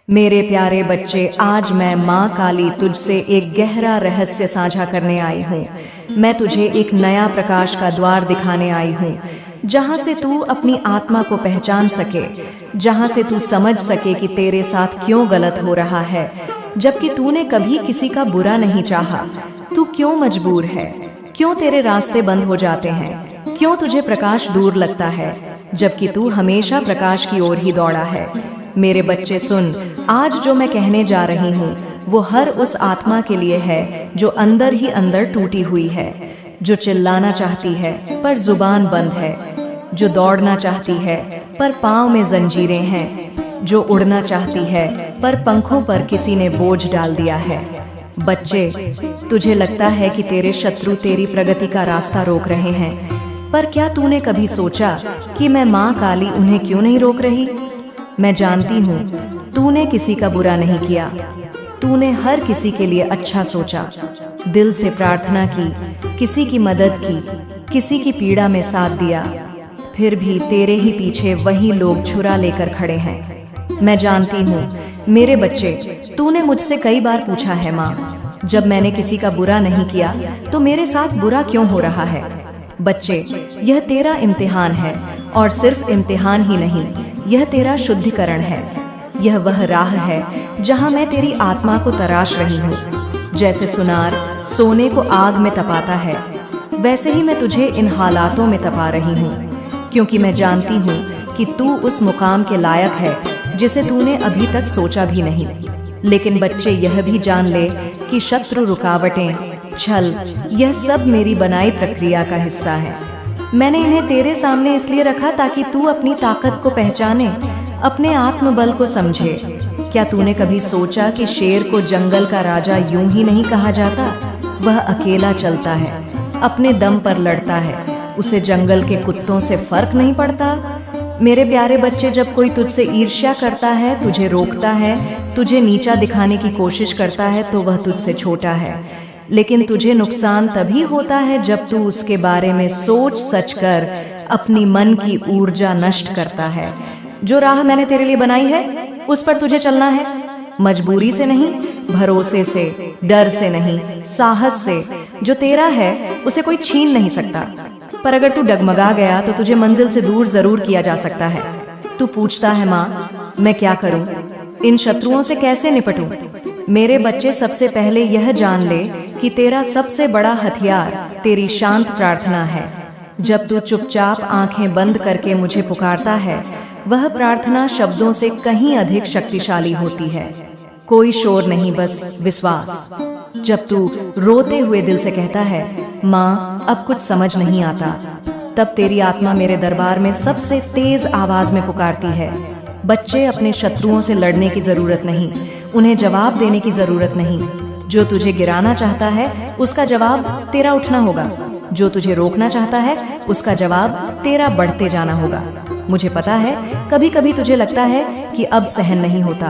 मेरे प्यारे बच्चे, आज मैं माँ काली तुझसे एक गहरा रहस्य साझा करने आई हूँ। मैं तुझे एक नया प्रकाश का द्वार दिखाने आई हूँ, जहाँ से तू अपनी आत्मा को पहचान सके, जहाँ से तू समझ सके कि तेरे साथ क्यों गलत हो रहा है, जबकि तूने कभी किसी का बुरा नहीं चाहा। तू क्यों मजबूर है, क्यों तेरे रास्ते बंद हो जाते हैं, क्यों तुझे प्रकाश दूर लगता है, जबकि तू हमेशा प्रकाश की ओर ही दौड़ा है। मेरे बच्चे सुन, आज जो मैं कहने जा रही हूँ वो हर उस आत्मा के लिए है जो अंदर ही अंदर टूटी हुई है, जो चिल्लाना चाहती है पर जुबान बंद है, जो दौड़ना चाहती है पर पाँव में जंजीरें हैं, जो उड़ना चाहती है पर पंखों पर किसी ने बोझ डाल दिया है। बच्चे, तुझे लगता है कि तेरे शत्रु तेरी प्रगति का रास्ता रोक रहे हैं, पर क्या तूने कभी सोचा कि मैं माँ काली उन्हें क्यों नहीं रोक रही? मैं जानती हूँ तूने किसी का बुरा नहीं किया, तूने हर किसी के लिए अच्छा सोचा, दिल से प्रार्थना की, किसी की मदद की, किसी की पीड़ा में साथ दिया, फिर भी तेरे ही पीछे वही लोग छुरा लेकर खड़े हैं। मैं जानती हूँ मेरे बच्चे, तूने मुझसे कई बार पूछा है, माँ जब मैंने किसी का बुरा नहीं किया तो मेरे साथ बुरा क्यों हो रहा है? बच्चे, यह तेरा इम्तिहान है, और सिर्फ इम्तिहान ही नहीं, यह तेरा शुद्धिकरण है। यह वह राह है जहाँ मैं तेरी आत्मा को तराश रही हूँ। जैसे सुनार सोने को आग में तपाता है, वैसे ही मैं तुझे इन हालातों में तपा रही हूँ, क्योंकि मैं जानती हूँ कि तू उस मुकाम के लायक है जिसे तूने अभी तक सोचा भी नहीं। लेकिन बच्चे, यह भी जान ले कि शत्रु, रुकावटें, छल, यह सब मेरी बनाई प्रक्रिया का हिस्सा है। मैंने इन्हें तेरे सामने इसलिए रखा ताकि तू अपनी ताकत को पहचाने, अपने आत्मबल को समझे। क्या तूने कभी सोचा कि शेर को जंगल का राजा यूं ही नहीं कहा जाता? वह अकेला चलता है, अपने दम पर लड़ता है, उसे जंगल के कुत्तों से फर्क नहीं पड़ता। मेरे प्यारे बच्चे, जब कोई तुझसे ईर्ष्या करता है, तुझे रोकता है, तुझे नीचा दिखाने की कोशिश करता है, तो वह तुझसे छोटा है। लेकिन तुझे नुकसान तभी होता है जब तू उसके बारे में सोच सच कर अपनी मन की ऊर्जा नष्ट करता है। जो राह मैंने तेरे लिए बनाई है उस पर तुझे चलना है, मजबूरी से नहीं, भरोसे से, डर से नहीं, साहस से। जो तेरा है उसे कोई छीन नहीं सकता, पर अगर तू डगमगा गया तो तुझे मंजिल से दूर जरूर किया जा सकता है। तू पूछता है, माँ मैं क्या करूं, इन शत्रुओं से कैसे निपटूं? मेरे बच्चे, सबसे पहले यह जान ले कि तेरा सबसे बड़ा हथियार तेरी शांत प्रार्थना है। जब तू चुपचाप आंखें बंद करके मुझे पुकारता है, वह प्रार्थना शब्दों से कहीं अधिक शक्तिशाली होती है। कोई शोर नहीं, बस विश्वास। जब तू रोते हुए दिल से कहता है, माँ अब कुछ समझ नहीं आता, तब तेरी आत्मा मेरे दरबार में सबसे तेज आवाज में पुकारती है। बच्चे, अपने शत्रुओं से लड़ने की जरूरत नहीं, उन्हें जवाब देने की जरूरत नहीं। जो तुझे गिराना चाहता है उसका जवाब तेरा उठना होगा, जो तुझे रोकना चाहता है उसका जवाब तेरा बढ़ते जाना होगा। मुझे पता है कभी कभी तुझे लगता है कि अब सहन नहीं होता,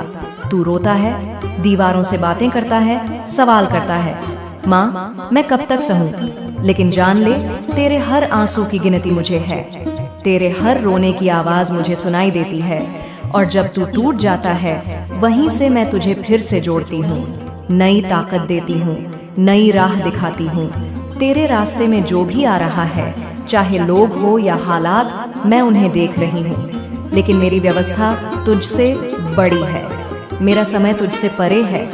तू रोता है, दीवारों से बातें करता है, सवाल करता है, माँ मैं कब तक सहूं? लेकिन जान ले, तेरे हर आंसू की गिनती मुझे है, तेरे हर रोने की आवाज मुझे सुनाई देती है, और जब तू टूट जाता है वहीं से मैं तुझे फिर से जोड़ती हूँ, नई ताकत देती हूँ, नई राह दिखाती हूँ। तेरे रास्ते में जो भी आ रहा है, चाहे लोग हो या हालात, मैं उन्हें देख रही हूँ। लेकिन मेरी व्यवस्था तुझसे बड़ी है, मेरा समय तुझसे परे है।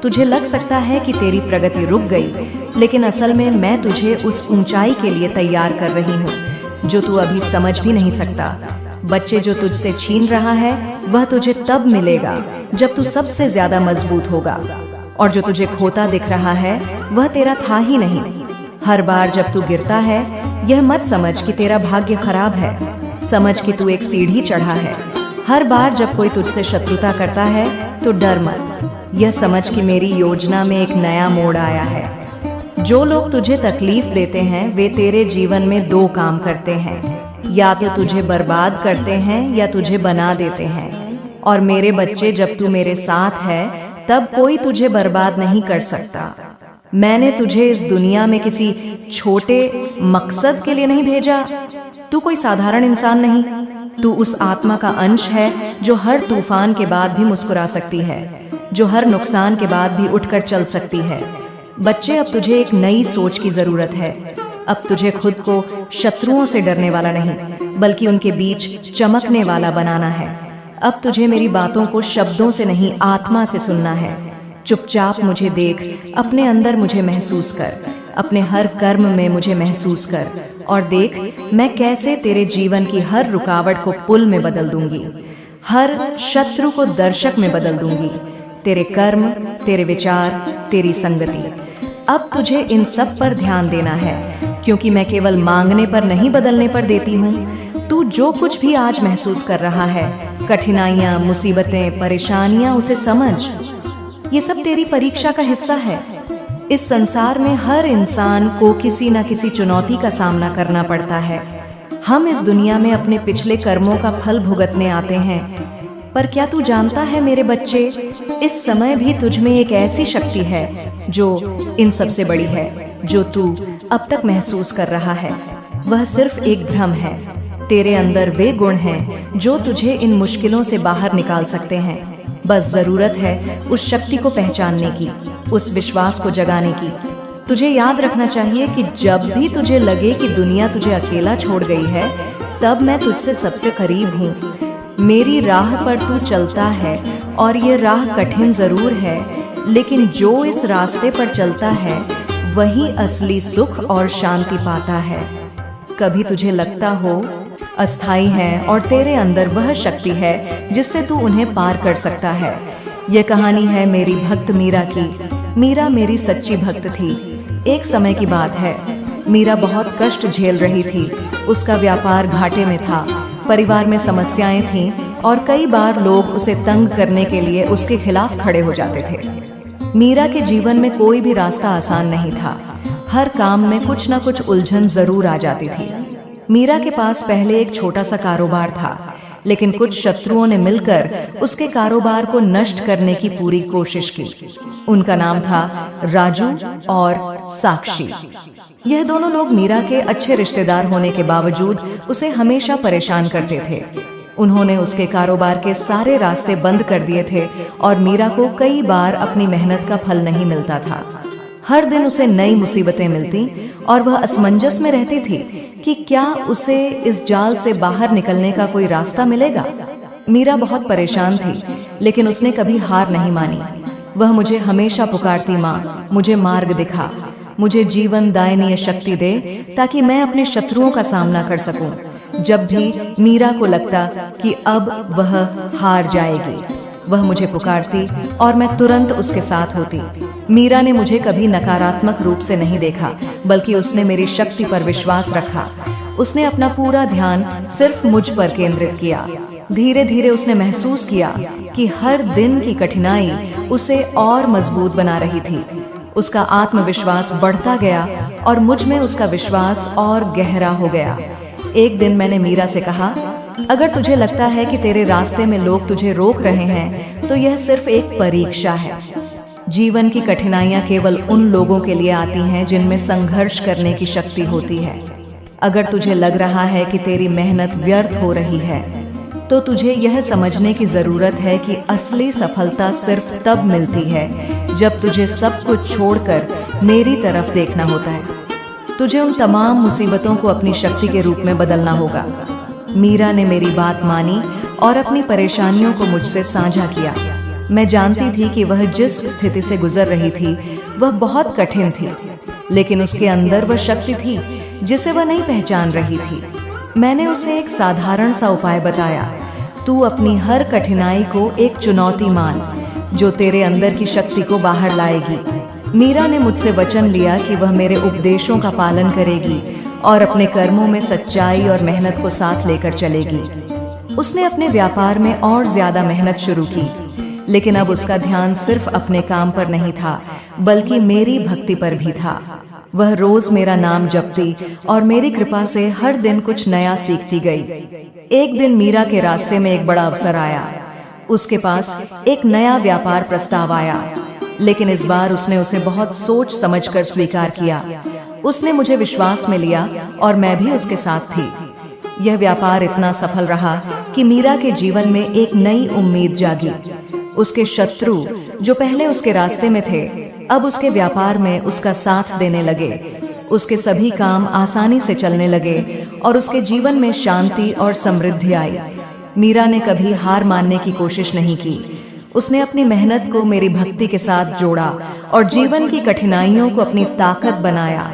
तुझे लग सकता है कि तेरी प्रगति रुक गई, लेकिन असल में मैं तुझे उस ऊंचाई के लिए तैयार कर रही हूँ जो तू अभी समझ भी नहीं सकता। बच्चे, जो तुझसे छीन रहा है वह तुझे तब मिलेगा जब तू सबसे ज्यादा मजबूत होगा, और जो तुझे खोता दिख रहा है वह तेरा था ही नहीं। हर बार जब तू गिरता है, यह मत समझ कि तेरा भाग्य खराब है, समझ कि तू एक सीढ़ी चढ़ा है। हर बार जब कोई तुझसे शत्रुता करता है तो डर मत, यह समझ कि मेरी योजना में एक नया मोड़ आया है। जो लोग तुझे तकलीफ देते हैं वे तेरे जीवन में दो काम करते हैं, या तो तुझे बर्बाद करते हैं या तुझे बना देते हैं। और मेरे बच्चे, जब तू मेरे साथ है तब कोई तुझे बर्बाद नहीं कर सकता। मैंने तुझे इस दुनिया में किसी छोटे मकसद के लिए नहीं भेजा। तू कोई साधारण इंसान नहीं, तू उस आत्मा का अंश है जो हर तूफान के बाद भी मुस्कुरा सकती है, जो हर नुकसान के बाद भी उठकर चल सकती है। बच्चे, अब तुझे एक नई सोच की जरूरत है। अब तुझे खुद को शत्रुओं से डरने वाला नहीं, बल्कि उनके बीच चमकने वाला बनाना है। अब तुझे मेरी बातों को शब्दों से नहीं, आत्मा से सुनना है। चुपचाप मुझे देख, अपने अंदर मुझे महसूस कर, अपने हर कर्म में मुझे महसूस कर, और देख मैं कैसे तेरे जीवन की हर रुकावट को पुल में बदल दूंगी, हर शत्रु को दर्शक में बदल दूंगी। तेरे कर्म, तेरे विचार, तेरी संगति। अब तुझे इन सब पर ध्यान देना है, क्योंकि मैं केवल मांगने पर नहीं, बदलने पर देती हूँ। तू जो कुछ भी आज महसूस कर रहा है, कठिनाइयाँ, मुसीबतें, परेशानियाँ, उसे समझ। ये सब तेरी परीक्षा का हिस्सा है। इस संसार में हर इंसान को किसी न किसी चुनौती का सामना करना पड़ता है। हम इस दुनिया में अपने पिछले कर्मों का फल भुगतने आते हैं। पर क्या तू जानता है मेरे बच्चे, इस समय भी तुझ में एक ऐसी शक्ति है जो इन सबसे बड़ी है। जो तू अब तक महसूस कर रहा है वह सिर्फ एक भ्रम है। तेरे अंदर वे गुण हैं जो तुझे इन मुश्किलों से बाहर निकाल सकते हैं। बस जरूरत है उस शक्ति को पहचानने की, उस विश्वास को जगाने की। तुझे याद रखना चाहिए कि जब भी तुझे लगे कि दुनिया तुझे अकेला छोड़ गई है, तब मैं तुझसे सबसे करीब हूँ। मेरी राह पर तू चलता है और ये राह कठिन जरूर है, लेकिन जो इस रास्ते पर चलता है वही असली सुख और शांति पाता है। कभी तुझे लगता हो अस्थाई है और तेरे अंदर वह शक्ति है जिससे तू उन्हें पार कर सकता है। यह कहानी है मेरी भक्त मीरा की। मीरा मेरी सच्ची भक्त थी। एक समय की बात है, मीरा बहुत कष्ट झेल रही थी। उसका व्यापार घाटे में था, परिवार में समस्याएं थीं और कई बार लोग उसे तंग करने के लिए उसके खिलाफ खड़े हो जाते थे। मीरा के जीवन में कोई भी रास्ता आसान नहीं था। हर काम में कुछ न कुछ उलझन जरूर आ जाती थी। मीरा के पास पहले एक छोटा सा कारोबार था, लेकिन कुछ शत्रुओं ने मिलकर उसके कारोबार को नष्ट करने की पूरी कोशिश की। उनका नाम था राजू और साक्षी। यह दोनों लोग मीरा के अच्छे रिश्तेदार होने के बावजूद उसे हमेशा परेशान करते थे। उन्होंने उसके कारोबार के सारे रास्ते बंद कर दिए थे और मीरा को कई बार अपनी मेहनत का फल नहीं मिलता था। हर दिन उसे नई मुसीबतें मिलती और वह असमंजस में रहती थी कि क्या उसे इस जाल से बाहर निकलने का कोई रास्ता मिलेगा। मीरा बहुत परेशान थी, लेकिन उसने कभी हार नहीं मानी। वह मुझे हमेशा पुकारती, माँ मुझे मार्ग दिखा, मुझे जीवन दायनीय शक्ति दे ताकि मैं अपने शत्रुओं का सामना कर सकूं। जब भी मीरा को लगता कि अब वह हार जाएगी, वह मुझे पुकारती और मैं तुरंत उसके साथ होती। मीरा ने मुझे कभी नकारात्मक रूप से नहीं देखा, बल्कि उसने मेरी शक्ति पर विश्वास रखा। उसने अपना पूरा ध्यान सिर्फ मुझ पर केंद्रित किया। धीरे धीरे उसने महसूस किया कि हर दिन की कठिनाई उसे और मजबूत बना रही थी। उसका आत्मविश्वास बढ़ता गया और मुझ में उसका विश्वास और गहरा हो गया। एक दिन मैंने मीरा से कहा, अगर तुझे लगता है कि तेरे रास्ते में लोग तुझे रोक रहे हैं, तो यह सिर्फ एक परीक्षा है। जीवन की कठिनाइयां केवल उन लोगों के लिए आती हैं जिनमें संघर्ष करने की शक्ति होती है। अगर तुझे लग रहा है कि तेरी मेहनत व्यर्थ हो रही है, तो तुझे यह समझने की जरूरत है कि असली सफलता सिर्फ तब मिलती है जब तुझे सब कुछ छोड़कर मेरी तरफ देखना होता है। तुझे उन तमाम मुसीबतों को अपनी शक्ति के रूप में बदलना होगा। मीरा ने मेरी बात मानी और अपनी परेशानियों को मुझसे साझा किया। मैं जानती थी कि वह जिस स्थिति से गुजर रही थी वह बहुत कठिन थी, लेकिन उसके अंदर वह शक्ति थी जिसे वह नहीं पहचान रही थी। मैंने उसे एक साधारण सा उपाय बताया, तू अपनी हर कठिनाई को एक चुनौती मान जो तेरे अंदर की शक्ति को बाहर लाएगी। मीरा ने मुझसे वचन लिया कि वह मेरे उपदेशों का पालन करेगी और अपने कर्मों में सच्चाई और मेहनत को साथ लेकर चलेगी। उसने अपने व्यापार में और ज्यादा मेहनत शुरू की, लेकिन अब उसका ध्यान सिर्फ अपने काम पर नहीं था, बल्कि मेरी भक्ति पर भी था। वह रोज मेरा नाम जपती और मेरी कृपा से हर दिन कुछ नया सीखती गई। एक दिन मीरा के रास्ते में एक बड़ा अवसर आया। उसके पास एक नया व्यापार प्रस्ताव आया, लेकिन इस बार उसने उसे बहुत सोच समझकर स्वीकार किया। उसने मुझे विश्वास में लिया और मैं भी उसके साथ थी। यह व्यापार इतना सफल रहा कि मीरा के जीवन में एक नई उम्मीद जागी। उसके शत्रु जो पहले उसके रास्ते में थे, अब उसके व्यापार में उसका साथ देने लगे। उसके सभी काम आसानी से चलने लगे और उसके जीवन में शांति और समृद्धि आई। मीरा ने कभी हार मानने की कोशिश नहीं की। उसने अपनी मेहनत को मेरी भक्ति के साथ जोड़ा और जीवन की कठिनाइयों को अपनी ताकत बनाया।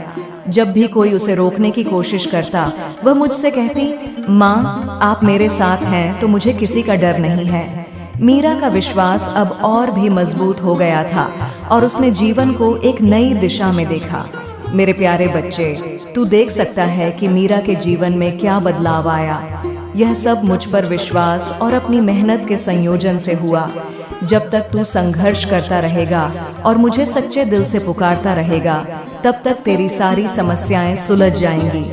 जब भी कोई उसे रोकने की कोशिश करता, वह मुझसे कहती, माँ आप मेरे साथ हैं तो मुझे किसी का डर नहीं है। मीरा का विश्वास अब और भी मजबूत हो गया था और उसने जीवन को एक नई दिशा में देखा। मेरे प्यारे बच्चे, तू देख सकता है कि मीरा के जीवन में क्या बदलाव आया। यह सब मुझ पर विश्वास और अपनी मेहनत के संयोजन से हुआ। जब तक तू संघर्ष करता रहेगा और मुझे सच्चे दिल से पुकारता रहेगा, तब तक तेरी सारी समस्याएं सुलझ जाएंगी।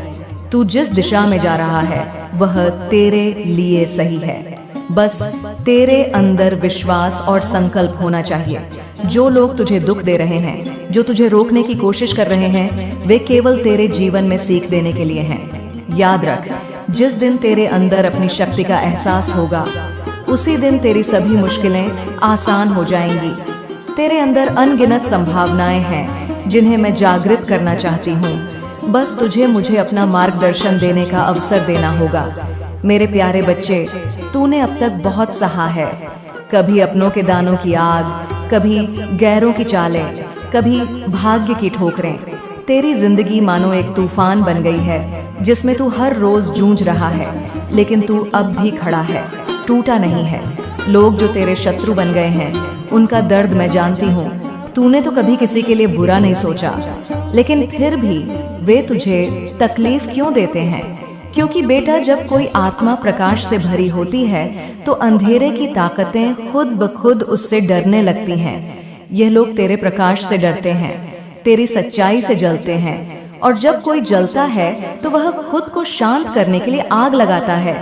तू जिस दिशा में जा रहा है वह तेरे लिए सही है। बस तेरे अंदर विश्वास और संकल्प होना चाहिए। जो लोग तुझे दुख दे रहे हैं, जो तुझे रोकने की कोशिश कर रहे हैं, वे केवल तेरे जीवन में सीख देने के लिए हैं। याद रख, जिस दिन तेरे अंदर अपनी शक्ति का एहसास होगा, उसी दिन तेरी सभी मुश्किलें आसान हो जाएंगी। तेरे अंदर अनगिनत संभावनाएं हैं जिन्हें मैं जागृत करना चाहती हूँ। बस तुझे मुझे अपना मार्गदर्शन देने का अवसर देना होगा। मेरे प्यारे बच्चे, तूने अब तक बहुत सहा है। कभी अपनों के दानों की आग, कभी गैरों की चालें, कभी भाग्य की ठोकरें। तेरी जिंदगी मानो एक तूफान बन गई है जिसमें तू हर रोज जूझ रहा है, लेकिन तू अब भी खड़ा है, टूटा नहीं है। लोग जो तेरे शत्रु बन गए हैं, उनका दर्द मैं जानती हूँ। तूने तो कभी किसी के लिए बुरा नहीं सोचा, लेकिन फिर भी वे तुझे तकलीफ क्यों देते हैं? क्योंकि बेटा, जब कोई आत्मा प्रकाश से भरी होती है तो अंधेरे की ताकतें खुद ब खुद उससे डरने लगती हैं। यह लोग तेरे प्रकाश से डरते हैं, तेरी सच्चाई से जलते हैं, और जब कोई जलता है तो वह खुद को शांत करने के लिए आग लगाता है।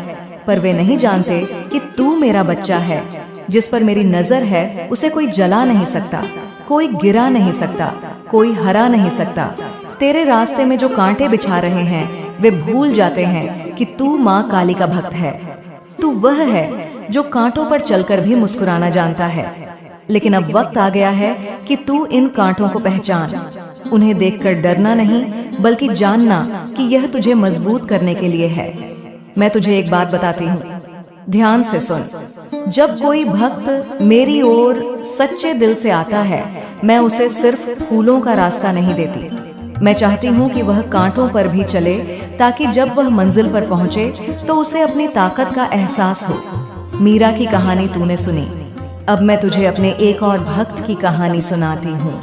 पर वे नहीं जानते कि तू मेरा बच्चा है। जिस पर मेरी नजर है उसे कोई जला नहीं सकता, कोई गिरा नहीं सकता, कोई हरा नहीं सकता। तेरे रास्ते में जो कांटे बिछा रहे हैं वे भूल जाते हैं कि तू माँ काली का भक्त है। तू वह है जो कांटों पर चलकर भी मुस्कुराना जानता है। लेकिन अब वक्त आ गया है कि तू इन कांटों को पहचान। उन्हें देखकर डरना नहीं, बल्कि जानना कि यह तुझे मजबूत करने के लिए है। मैं तुझे एक बात बताती हूँ, ध्यान से सुन। जब कोई भक्त मेरी ओर सच्चे दिल से आता है, मैं उसे सिर्फ फूलों का रास्ता नहीं देती। मैं चाहती हूँ कि वह कांटों पर भी चले, ताकि जब वह मंजिल पर पहुँचे तो उसे अपनी ताकत का एहसास हो। मीरा की कहानी तूने सुनी, अब मैं तुझे अपने एक और भक्त की कहानी सुनाती हूँ।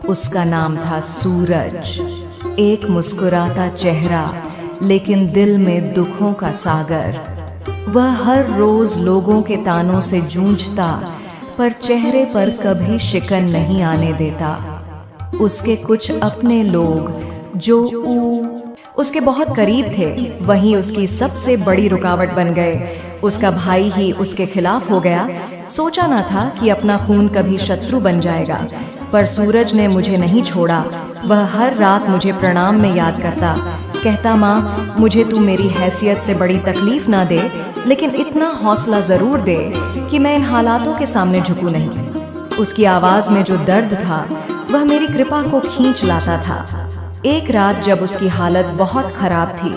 उसका नाम था सूरज। एक मुस्कुराता चेहरा, लेकिन दिल में दुखों का सागर। वह हर रोज लोगों के तानों से जूझता, पर चेहरे पर कभी शिकन नहीं आने देता। उसके कुछ अपने लोग जो उसके बहुत करीब थे, वहीं उसकी सबसे बड़ी रुकावट बन गए। उसका भाई ही उसके खिलाफ हो गया। सोचा ना था कि अपना खून कभी शत्रु बन जाएगा, पर सूरज ने मुझे नहीं छोड़ा। वह हर रात मुझे प्रणाम में याद करता, कहता, माँ मुझे तू मेरी हैसियत से बड़ी तकलीफ ना दे, लेकिन इतना हौसला जरूर दे कि मैं इन हालातों के सामने झुकूं नहीं। उसकी आवाज में जो दर्द था वह मेरी कृपा को खींच लाता था। एक रात जब उसकी हालत बहुत खराब थी,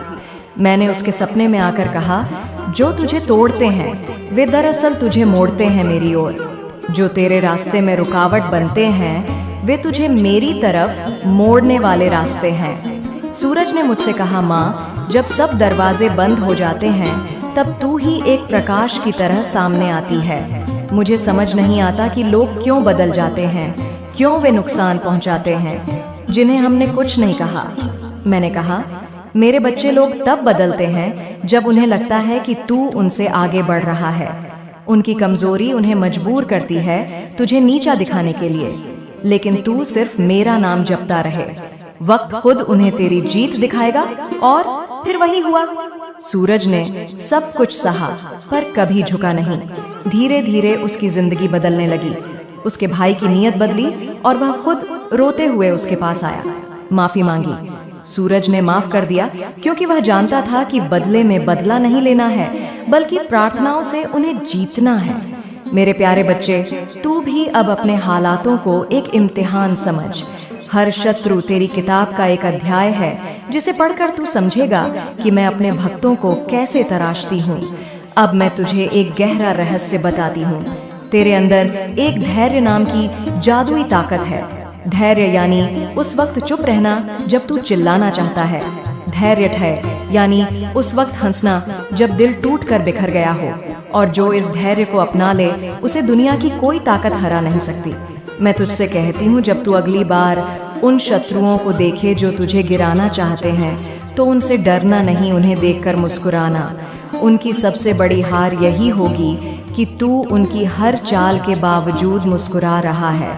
मैंने उसके सपने में आकर कहा, जो तुझे तोड़ते हैं वे दरअसल तुझे मोड़ते हैं मेरी ओर। जो तेरे रास्ते में रुकावट बनते हैं वे तुझे मेरी तरफ मोड़ने वाले रास्ते हैं। सूरज ने मुझसे कहा, माँ जब सब दरवाजे बंद हो जाते हैं तब तू ही एक प्रकाश की तरह सामने आती है। मुझे समझ नहीं आता कि लोग क्यों बदल जाते हैं, क्यों वे नुकसान पहुंचाते हैं जिन्हें हमने कुछ नहीं कहा। मैंने कहा, मेरे बच्चे लोग तब बदलते हैं जब उन्हें लगता है कि तू उनसे आगे बढ़ रहा है। उनकी कमजोरी उन्हें मजबूर करती है तुझे नीचा दिखाने के लिए, लेकिन तू सिर्फ मेरा नाम जपता रहे। वक्त खुद उन्हें तेरी जीत दिखाएगा। और फिर वही हुआ। सूरज ने सब कुछ सहा, पर कभी झुका नहीं। धीरे धीरे उसकी जिंदगी बदलने लगी। उसके भाई की नीयत बदली और वह खुद रोते हुए उसके पास आया, माफी मांगी। सूरज ने माफ कर दिया, क्योंकि वह जानता था कि बदले में बदला नहीं लेना है, बल्कि प्रार्थनाओं से उन्हें जीतना है। मेरे प्यारे बच्चे, तू भी अब अपने हालातों को एक इम्तिहान समझ। हर शत्रु तेरी किताब का एक अध्याय है, जिसे पढ़कर तू समझेगा कि मैं अपने भक्तों को कैसे तराशती हूँ। अब मैं तुझे एक गहरा रहस्य बताती हूँ। तेरे अंदर एक धैर्य नाम की जादुई ताकत है। धैर्य यानी उस वक्त चुप रहना जब तू चिल्लाना चाहता है। धैर्य है यानी उस वक्त हंसना जब दिल टूट कर बिखर गया हो। और जो इस धैर्य को अपना ले, उसे दुनिया की कोई ताकत हरा नहीं सकती। मैं तुझसे कहती हूँ, जब तू अगली बार उन शत्रुओं को देखे जो तुझे गिराना चाहते हैं, तो उनसे डरना नहीं, उन्हें देखकर मुस्कुराना। उनकी सबसे बड़ी हार यही होगी कि तू उनकी हर चाल के बावजूद मुस्कुरा रहा है।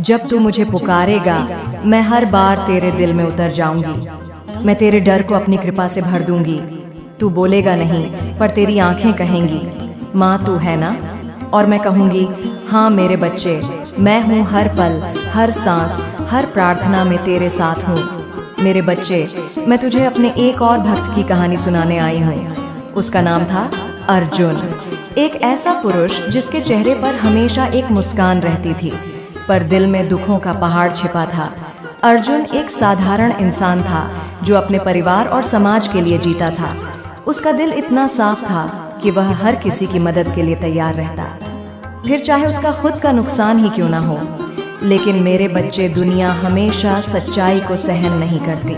जब तू मुझे पुकारेगा, मैं हर बार तेरे दिल में उतर जाऊंगी। मैं तेरे डर को अपनी कृपा से भर दूंगी। तू बोलेगा नहीं, पर तेरी आंखें कहेंगी, माँ तू है ना? और मैं कहूंगी, हाँ मेरे बच्चे, मैं हूँ हर पल, हर सांस, हर प्रार्थना में तेरे साथ हूँ। मेरे बच्चे, मैं तुझे अपने एक और भक्त की कहानी सुनाने आई हूँ। उसका नाम था अर्जुन। एक ऐसा पुरुष जिसके चेहरे पर हमेशा एक मुस्कान रहती थी, पर दिल में दुखों का पहाड़ छिपा था। अर्जुन एक साधारण इंसान था जो अपने परिवार और समाज के लिए जीता था। उसका दिल इतना साफ था कि वह हर किसी की मदद के लिए तैयार रहता, फिर चाहे उसका खुद का नुकसान ही क्यों ना हो। लेकिन मेरे बच्चे, दुनिया हमेशा सच्चाई को सहन नहीं करती।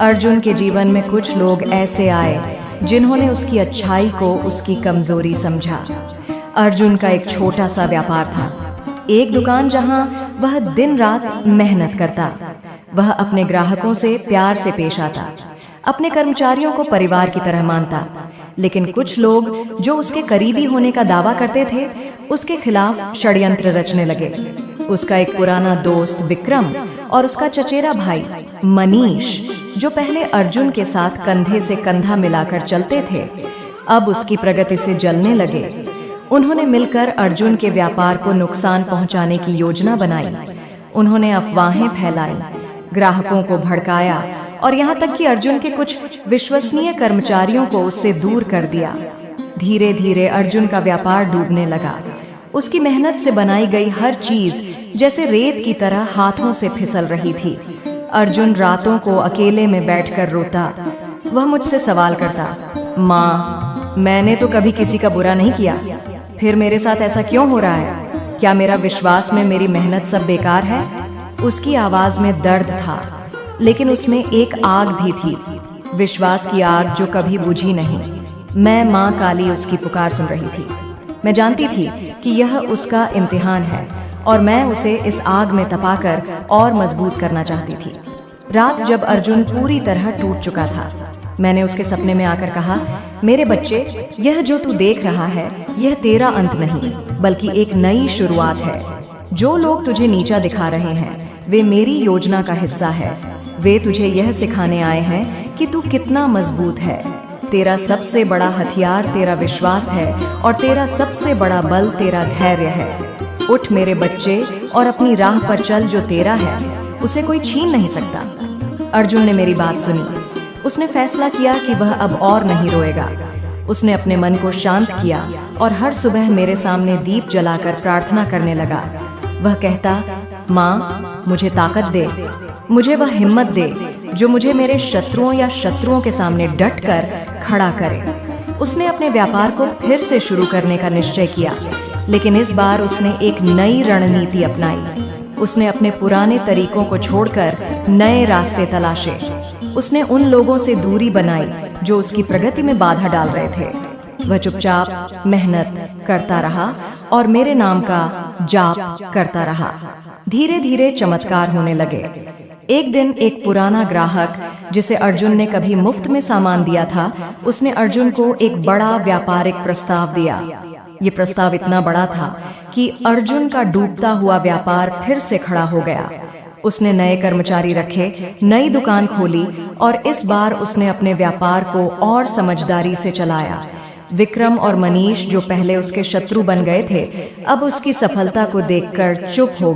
अर्जुन के जीवन में कुछ लोग ऐसे आए जिन्होंने उसकी अच्छाई को उसकी कमजोरी समझा। अर्जुन का एक छोटा सा व्यापार था, एक दुकान जहां वह दिन रात मेहनत करता। वह अपने ग्राहकों से प्यार से पेश आता, अपने कर्मचारियों को परिवार की तरह मानता। लेकिन कुछ लोग जो उसके करीबी होने का दावा करते थे, उसके खिलाफ षड्यंत्र रचने लगे। उसका एक पुराना दोस्त विक्रम और उसका चचेरा भाई मनीष, जो पहले अर्जुन के साथ कंधे से कंधा मिलाकर चलते थे, अब उसकी प्रगति से जलने लगे। उन्होंने मिलकर अर्जुन के व्यापार को नुकसान पहुंचाने की योजना बनाई। उन्होंने अफवाहें फैलाई, ग्राहकों को भड़काया और यहाँ तक कि अर्जुन के कुछ विश्वसनीय कर्मचारियों को उससे दूर कर दिया। धीरे धीरे अर्जुन का व्यापार डूबने लगा। उसकी मेहनत से बनाई गई हर चीज जैसे रेत की तरह हाथों से फिसल रही थी। अर्जुन रातों को अकेले में बैठकर रोता। वह मुझसे सवाल करता, माँ, मैंने तो कभी किसी का बुरा नहीं किया, फिर मेरे साथ ऐसा क्यों हो रहा है? क्या मेरा विश्वास में मेरी मेहनत सब बेकार है? उसकी आवाज में दर्द था, लेकिन उसमें एक आग भी थी, विश्वास की आग जो कभी बुझी नहीं। मैं माँ काली उसकी पुकार सुन रही थी। मैं जानती थी कि यह उसका इम्तिहान है और मैं उसे इस आग में तपाकर और मजबूत करना चाहती थी। रात जब अर्जुन पूरी तरह टूट चुका था, मैंने उसके सपने में आकर कहा, मेरे बच्चे, यह जो तू देख रहा है, यह तेरा अंत नहीं, बल्कि एक नई शुरुआत है। जो लोग तुझे नीचा दिखा रहे हैं, वे मेरी योजना का हिस्सा है। वे तुझे यह सिखाने आए हैं कि तू कितना मजबूत है। तेरा सबसे बड़ा हथियार तेरा विश्वास है और तेरा सबसे बड़ा बल तेरा धैर्य है। उठ मेरे बच्चे और अपनी राह पर चल। जो तेरा है उसे कोई छीन नहीं सकता। अर्जुन ने मेरी बात सुनी। उसने फैसला किया कि वह अब और नहीं रोएगा। उसने अपने मन को शांत किया और हर सुबह मेरे सामने दीप जलाकर प्रार्थना करने लगा। वह कहता, माँ, मुझे ताकत दे, मुझे वह हिम्मत दे जो मुझे मेरे शत्रुओं या शत्रुओं के सामने डट कर खड़ा करे। उसने अपने व्यापार को फिर से शुरू करने का निश्चय किया, लेकिन इस बार उसने एक नई रणनीति अपनाई। उसने अपने पुराने तरीकों को छोड़कर नए रास्ते तलाशे। उसने उन लोगों से दूरी बनाई जो उसकी प्रगति में बाधा डाल रहे थे। वह चुपचाप मेहनत करता रहा और मेरे नाम का जाप करता रहा। धीरे धीरे चमत्कार होने लगे। एक दिन एक पुराना ग्राहक, जिसे अर्जुन ने कभी मुफ्त में सामान दिया था, उसने अर्जुन को एक बड़ा व्यापारिक प्रस्ताव दिया। ये प्रस्ताव इतना बड़ा था कि अर्जुन का डूबता हुआ व्यापार फिर से खड़ा हो गया। उसने नए कर्मचारी रखे, नई दुकान खोली और इस बार उसने अपने व्यापार को और समझदारी से चलाया। विक्रम और मनीष, जो पहले उसके शत्रु बन गए थे, अब उसकी सफलता को देखकर चुप हो